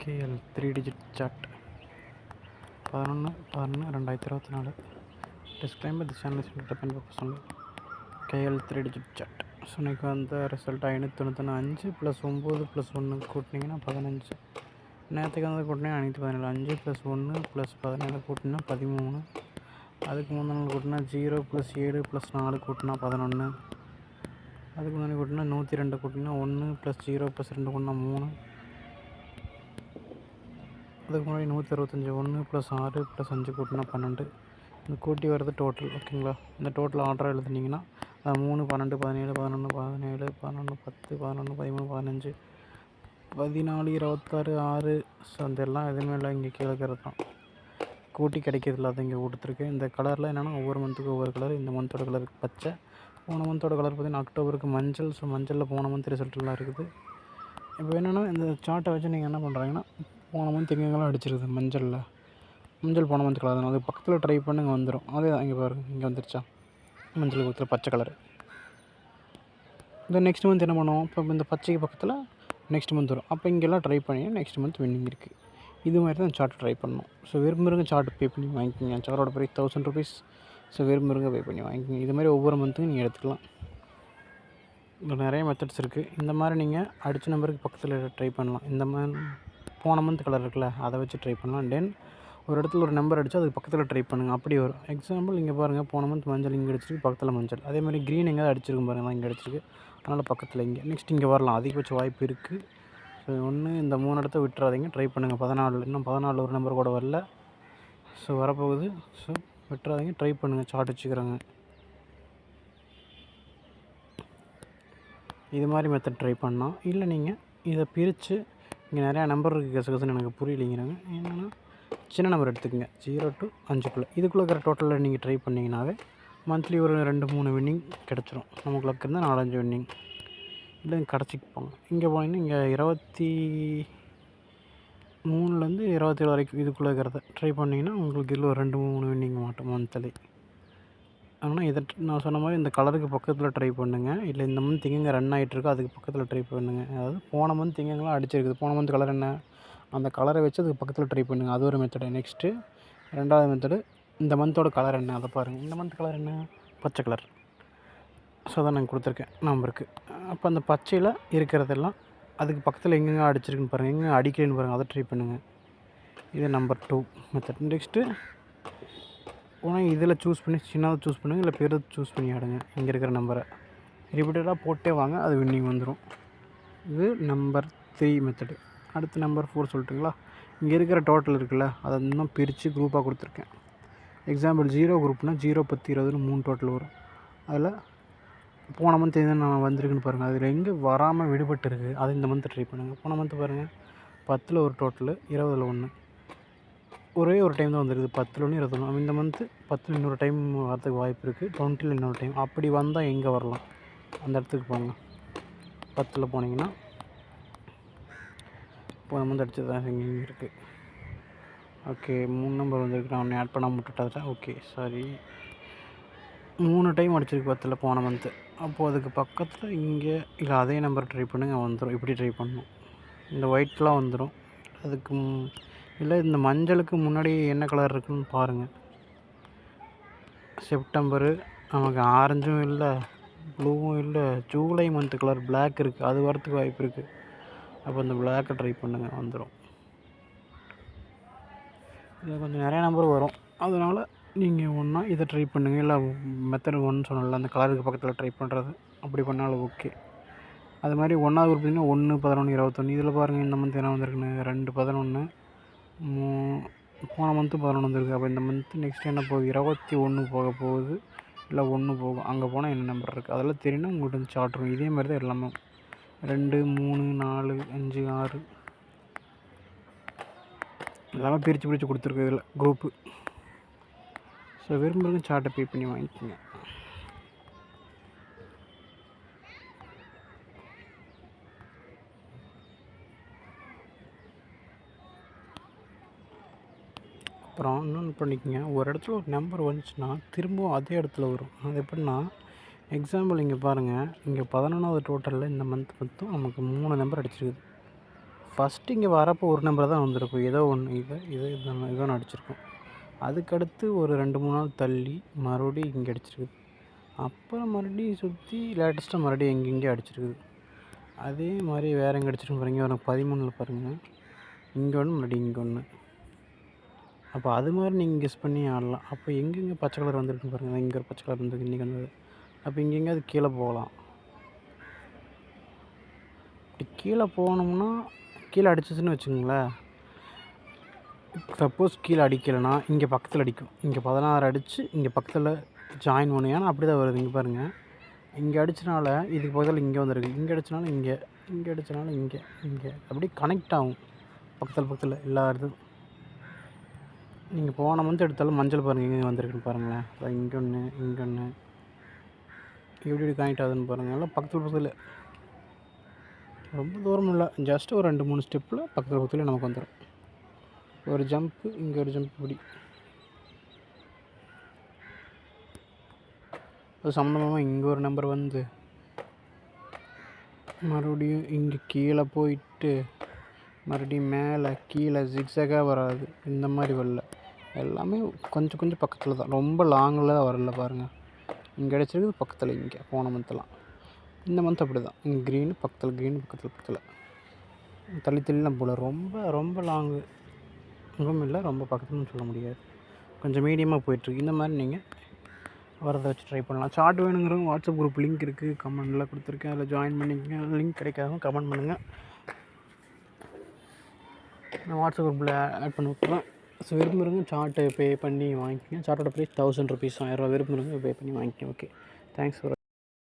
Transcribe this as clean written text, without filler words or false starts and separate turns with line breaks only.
KL 3 டிஜிட் chart 11/11/2024. Disclaimer: this channel is not dependent purpose only. KL 3 digit chart. So இன்றைக்கி வந்து result 595 + 9 + 1 கூட்டினீங்கன்னா 15. நேற்றுக்கு வந்து கூட்டினா 517. 5 + 1 + 17 கூட்டினா 13. அதுக்கு முந்தின நாள் கூட்டினா 0 + 7 + 4 கூட்டினா 11. அதுக்கு முன்னாடி கூட்டினா 102 கூட்டினா 1 + 0 + 2 கூட்டினா 3. அதுக்கு முன்னாடி 165 1 + 6 + 5 கூட்டினா 12. இந்த கூட்டி வர்றது டோட்டல். ஓகேங்களா? இந்த டோட்டல் ஆர்டராக எழுதுனீங்கன்னா 3 12 17 11 17 11 10 11 13 15 14 26 6. ஸோ அதெல்லாம் எதுவுமே இல்லை, இங்கே கீழே இருக்கிறது தான் கூட்டி கிடைக்கிறதுல. அதை இங்கே கொடுத்துருக்கேன். இந்த கலரில் என்னென்னா ஒவ்வொரு மந்த்துக்கு ஒவ்வொரு கலர். இந்த மந்தோட கலருக்கு பச்சை, போன மந்தோட கலர் பார்த்திங்கன்னா அக்டோபருக்கு மஞ்சள். ஸோ மஞ்சளில் போன மந்த் ரிசல்ட்லாம் இருக்குது. இப்போ என்னென்னா இந்த சார்ட்டை வச்சு நீங்கள் என்ன பண்ணுறாங்கன்னா, போன மந்த் எங்கெங்கெல்லாம் அடிச்சிருக்குது மஞ்சள் போன மந்த் கலர். அது பக்கத்தில் ட்ரை பண்ணுங்க, வந்துடும். அதே இங்கே பாருங்கள், இங்கே வந்துருச்சா மஞ்சள் பக்கத்தில் பச்சை கலர். இந்த நெக்ஸ்ட் மந்த் என்ன பண்ணுவோம், இப்போ இந்த பச்சைக்கு பக்கத்தில் நெக்ஸ்ட் மந்த் வரும். அப்போ இங்கெல்லாம் ட்ரை பண்ணி நெக்ஸ்ட் மந்த் வின்னிங் இருக்குது. இது மாதிரி தான் சார்ட் ட்ரை பண்ணணும். ஸோ விரும்புகிறவங்க சார்ட் பே பண்ணி வாங்கிக்கிங்க. சாரோட ப்ரைஸ் 1000 rupees. ஸோ விரும்புகிறவங்க பே பண்ணி வாங்கிக்கிங்க. இது மாதிரி ஒவ்வொரு மந்த்துக்கும் நீங்கள் எடுத்துக்கலாம். இதில் நிறைய மெத்தட்ஸ் இருக்குது. இந்த மாதிரி நீங்கள் அடித்த நம்பருக்கு பக்கத்தில் ட்ரை பண்ணலாம். இந்த மாதிரி போன மந்த் கலர் இருக்குல்ல, அதை வச்சு ட்ரை பண்ணலாம். தென் ஒரு இடத்துல ஒரு நம்பர் அடித்து அதுக்கு பக்கத்தில் ட்ரை பண்ணுங்கள். அப்படி வரும். எக்ஸாம்பிள் இங்கே பாருங்கள், போன மந்த் மஞ்சள் இங்கே அடிச்சிருக்கு, பக்கத்தில் மஞ்சள். அதே மாதிரி க்ரீன் எங்கேயாவது அடிச்சிருக்கும் பாருங்கள், இங்கே அடிச்சிருக்கு, அதனால் பக்கத்தில் இங்கே. நெக்ஸ்ட் இங்கே வரலாம், அதிகபட்ச வாய்ப்பு இருக்குது. ஸோ ஒன்று இந்த 3 இடத்த விட்டுறாதீங்க, ட்ரை பண்ணுங்கள். 14 இன்னும் 14 ஒரு நம்பர் கூட வரல. ஸோ வரப்போகுது. ஸோ விட்டுறாதீங்க, ட்ரை பண்ணுங்கள். சார்ட் வச்சுக்கிறாங்க. இது மாதிரி மெத்தட் ட்ரை பண்ணால். இல்லை நீங்கள் இதை பிரித்து இங்கே நிறையா நம்பர் இருக்குது, கசகசன்னு எனக்கு புரியலைங்கிறாங்க. என்னென்னா சின்ன நம்பர் எடுத்துக்கோங்க, 0 to 5. இதுக்குள்ளே இருக்கிற டோட்டலில் நீங்கள் ட்ரை பண்ணிங்கனாவே மந்த்லி ஒரு 2-3 வின்னிங் கிடச்சிரும். நமக்கு லக் இருந்தால் 4-5 வின்னிங். இல்லை கடைசிக்கு போங்க. இங்கே போனீங்கன்னா இங்கே 23லேருந்து 27 வரைக்கும் இதுக்குள்ளே இருக்கிறத ட்ரை பண்ணிங்கன்னா உங்களுக்கு இதில் ஒரு 2-3 வின்னிங் மாட்டோம் மந்த்லி. ஆனால் இதை நான் சொன்ன மாதிரி இந்த கலருக்கு பக்கத்தில் ட்ரை பண்ணுங்கள். இல்லை இந்த மந்த் எங்கெங்கே ரன் ஆகிட்ருக்கோ அதுக்கு பக்கத்தில் ட்ரை பண்ணுங்கள். அதாவது போன மந்த் எங்கெங்கெல்லாம் அடிச்சிருக்குது, போன மந்த் கலர் என்ன, அந்த கலரை வச்சு அதுக்கு பக்கத்தில் ட்ரை பண்ணுங்கள். அது ஒரு மெத்தடு. நெக்ஸ்ட்டு 2வது மெத்தடு, இந்த மந்தோட கலர் என்ன அதை பாருங்கள். இந்த மந்த் கலர் என்ன, பச்சை கலர். ஸோ அதான் நான் கொடுத்துருக்கேன் நம்பருக்கு. அப்போ அந்த பச்சையில் இருக்கிறதெல்லாம் அதுக்கு பக்கத்தில் எங்கெங்கே அடிச்சிருக்குன்னு பாருங்கள், எங்கே அடிக்கலைன்னு பாருங்கள், அதை ட்ரை பண்ணுங்கள். இது நம்பர் 2 மெத்தட். நெக்ஸ்ட்டு உடனே இதில் சூஸ் பண்ணி சின்னதாக சூஸ் பண்ணுங்கள், இல்லை பெருது சூஸ் பண்ணி ஆடுங்க. இங்கே இருக்கிற நம்பரை ரிப்பீட்டடாக போட்டே வாங்க, அது வின்னிங் வந்துடும். இது நம்பர் 3 மெத்தடு. அடுத்து நம்பர் 4 சொல்லட்டுங்களா? இங்கே இருக்கிற டோட்டல் இருக்குல்ல, அதை இன்னும் பிரித்து குரூப்பாக கொடுத்துருக்கேன். எக்ஸாம்பிள் 0 குரூப்னால் 0 10 20ன்னு 3 டோட்டல் வரும். அதில் போன மந்த் எது நான் வந்திருக்குன்னு பாருங்கள். அதில் எங்கே வராமல் விடுபட்டு இருக்குது, அதை இந்த மந்த் ட்ரை பண்ணுங்கள். போன மந்த் பாருங்கள், 10ல் ஒரு டோட்டலு, 20ல் 1. ஒரே ஒரு டைம் தான் வந்துருக்குது, 10ல் 1 20ல் 1. இந்த மந்த்து 10ல் இன்னொரு டைம் வரதுக்கு வாய்ப்பு இருக்குது, 20ல் இன்னொரு டைம். அப்படி வந்தால் எங்கே வரலாம், அந்த இடத்துக்கு போங்க. 10ல் போனீங்கன்னா போன மந்த் அடித்தது தான் இங்கே இருக்குது. ஓகே, 3 நம்பர் வந்துருக்கு, நான் ஒன்று ஆட் பண்ணாமல் விட்டுட்டேன். ஓகே சாரி, 3 டைம் அடிச்சிருக்கு 10ல் போன மந்த்து. அப்போது அதுக்கு பக்கத்தில் இங்கே இல்லை அதே நம்பர் ட்ரை பண்ணுங்கள், வந்துடும். இப்படி ட்ரை பண்ணணும். இந்த ஒயிட்லாம் வந்துடும். அதுக்கு இல்லை இந்த மஞ்சளுக்கு முன்னாடி என்ன கலர் இருக்குதுன்னு பாருங்கள். செப்டம்பரு நமக்கு ஆரஞ்சும் இல்லை, ப்ளூவும் இல்லை, ஜூலை மந்த்து கலர் பிளாக் இருக்குது, அது வரத்துக்கு வாய்ப்பு இருக்குது. அப்போ இந்த பிளாக்கை ட்ரை பண்ணுங்கள், வந்துடும். இதில் கொஞ்சம் நிறையா நம்பர் வரும், அதனால் நீங்கள் ஒன்றா இதை ட்ரை பண்ணுங்கள். இல்லை மெத்தட் 1 சொன்னல, அந்த கலருக்கு பக்கத்தில் ட்ரை பண்ணுறது, அப்படி பண்ணாலும் ஓகே. அது மாதிரி 1வது குரூப் பார்த்திங்கன்னா 1 11 21. இதில் பாருங்கள், இந்த மந்த் என்ன வந்திருக்குன்னு 2 11. போன மந்த்து 11 வந்துருக்கு. அப்போ இந்த மந்த்து நெக்ஸ்ட் என்ன போகுது, 21 போக போகுது, இல்லை 1 போகும். அங்கே போனால் என்ன நம்பர் இருக்குது அதெல்லாம் தெரியுன்னா உங்கள்கிட்ட வந்து சார்ட் இருக்கும். இதே மாதிரி தான் எல்லாமே 2 3 4 5 6 எல்லாமே பிரித்து கொடுத்துருக்கு இதில் குரூப்பு. ஸோ விரும்புகிறவங்க சார்ட்டை பே பண்ணி வாங்கிக்கோங்க. அப்புறம் இன்னொன்று பண்ணிக்கோங்க, ஒரு இடத்துல ஒரு நம்பர் வந்துச்சுன்னா திரும்பவும் அதே இடத்துல வரும். அது எப்படின்னா, எக்ஸாம்பிள் இங்கே பாருங்கள், இங்கே 11வது டோட்டலில் இந்த மந்த் மட்டும் நமக்கு 3 நம்பர் அடிச்சிருக்குது. ஃபஸ்ட்டு இங்கே வரப்போ ஒரு நம்பர் தான் வந்திருக்கும். ஏதோ ஒன்று ஏதோ ஒன்று அடிச்சிருக்கும். அதுக்கடுத்து ஒரு 2-3 நாள் தள்ளி மறுபடியும் இங்கே அடிச்சிருக்குது. அப்புறம் மறுபடியும் சுற்றி லேட்டஸ்ட்டாக மறுபடியும் எங்கெங்கேயோ அடிச்சிருக்குது. அதே மாதிரி வேறு எங்கே அடிச்சிருக்கும் பாருங்க. எனக்கு 13ல் பாருங்கள். இங்கே ஒன்று மறுபடியும் இங்கே ஒன்று. அப்போ அது மாதிரி நீங்கள் கெஸ் பண்ணி ஆடலாம். அப்போ எங்கெங்கே பச்சை கலர் வந்திருக்குன்னு பாருங்கள். இங்கே ஒரு பச்சை கலர் இருந்தது, இன்றைக்கி வந்தது. அப்போ இங்கே அது கீழே போகலாம். இப்படி கீழே போனோம்னா கீழே அடிச்சிச்சுன்னு வச்சுக்கோங்களேன். சப்போஸ் கீழே அடிக்கலைன்னா இங்கே பக்கத்தில் அடிக்கும். இங்கே 16 அடித்து இங்கே பக்கத்தில் ஜாயின் பண்ணும். ஏன்னா அப்படி தான் வருது. இங்கே பாருங்கள். இங்கே அடித்தனால இதுக்கு பக்கத்தில் இங்கே வந்துருக்கு. இங்கே அடித்தனால இங்கே அடித்தனால இங்கே அப்படியே கனெக்ட் ஆகும். பக்கத்தில் எல்லா இதுவும். நீங்கள் போன மந்த் எடுத்தாலும் மஞ்சள் பாருங்கள் எங்கே வந்திருக்குன்னு பாருங்களேன். இங்கே ஒன்று எப்படி கனெக்ட் ஆகுதுன்னு பாருங்கள். எல்லாம் பக்கத்தில் ரொம்ப தூரம் இல்லை. ஜஸ்ட் ஒரு 2-3 ஸ்டெப்பில் பக்கத்தில் நமக்கு வந்துடும். ஒரு ஜம்ப்பு, இங்கே ஒரு ஜம்ப், இப்படி அது சம்மந்தமாக இங்கே ஒரு நம்பர் வந்து மறுபடியும் இங்கே கீழே போயிட்டு மறுபடியும் மேலே கீழே ஜிக்ஸாகாக வராது. இந்த மாதிரி வரல. எல்லாமே கொஞ்சம் பக்கத்தில் தான். ரொம்ப லாங்கில் தான் வரல பாருங்கள். இங்கே அடிச்சிருக்கு பக்கத்தில். இங்கே போன மந்த்லாம் இந்த மந்த் அப்படி தான். இங்கே க்ரீனு பக்கத்தில் தள்ளிலாம் போல். ரொம்ப லாங்கு ரொம்ப இல்லை, ரொம்ப பக்கத்துலன்னு சொல்ல முடியாது. கொஞ்சம் மீடியமாக போயிட்டுருக்கு. இந்த மாதிரி நீங்கள் வரதை வச்சு ட்ரை பண்ணலாம். சார்ட் வேணுங்கிறவங்க வாட்ஸ்அப் குரூப் லிங்க் இருக்குது, கமெண்டில் கொடுத்துருக்கேன். அதில் ஜாயின் பண்ணிக்கங்க. லிங்க் கிடைக்காதவங்க கமெண்ட் பண்ணுங்கள். நான் வாட்ஸ்அப் குரூப்பில் ஆட் பண்ணி விட்டுறேன். ஸோ விரும்புகிறவங்க சார்ட்டை பே பண்ணி வாங்கிக்கோங்க. சார்ட்டோட ப்ரைஸ் 1000 ருபீஸ், 1000 ரூபா. விரும்புகிறவங்க பே பண்ணி வாங்கிக்கோங்க. Okay, thanks for